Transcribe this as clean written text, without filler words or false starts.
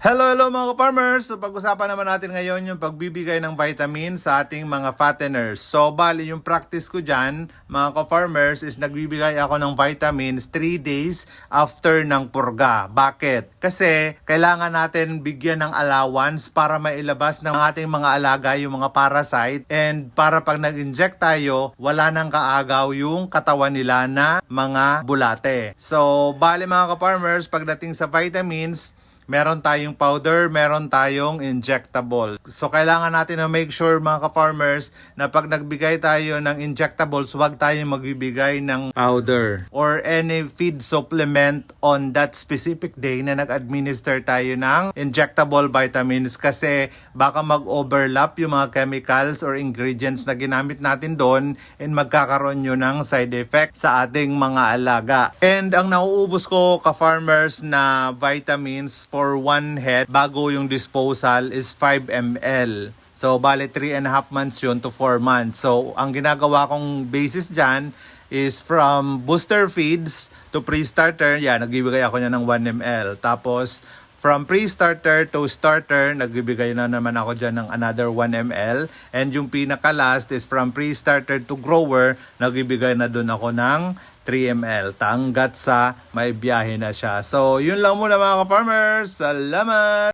Hello mga ka-farmers! So pag-usapan naman natin ngayon yung pagbibigay ng vitamin sa ating mga fatteners. So bali yung practice ko dyan mga ka-farmers is nagbibigay ako ng vitamins 3 days after ng purga. Bakit? Kasi kailangan natin bigyan ng allowance para mailabas ng ating mga alaga yung mga parasite, and para pag nag-inject tayo wala nang kaagaw yung katawan nila na mga bulate. So bali mga ka-farmers, pagdating sa vitamins, meron tayong powder, meron tayong injectable. So kailangan natin na make sure mga ka-farmers na pag nagbigay tayo ng injectables, huwag tayong magbibigay ng powder or any feed supplement on that specific day na nag-administer tayo ng injectable vitamins, kasi baka mag-overlap yung mga chemicals or ingredients na ginamit natin doon and magkakaroon yun ng side effect sa ating mga alaga. And ang nauubos ko ka-farmers na vitamins for one head bago yung disposal is 5 ml. So, bale 3.5 months yun to 4 months. So, ang ginagawa kong basis dyan is from booster feeds to pre-starter. Yan, nagbibigay ako niya ng 1 ml. Tapos, from pre-starter to starter, nagbibigay na naman ako dyan ng another 1 ml. And yung pinaka-last is from pre-starter to grower, nagbibigay na dun ako ng 3 ml. Hanggat sa may biyahe na siya. So, yun lang muna mga ka-farmers. Salamat!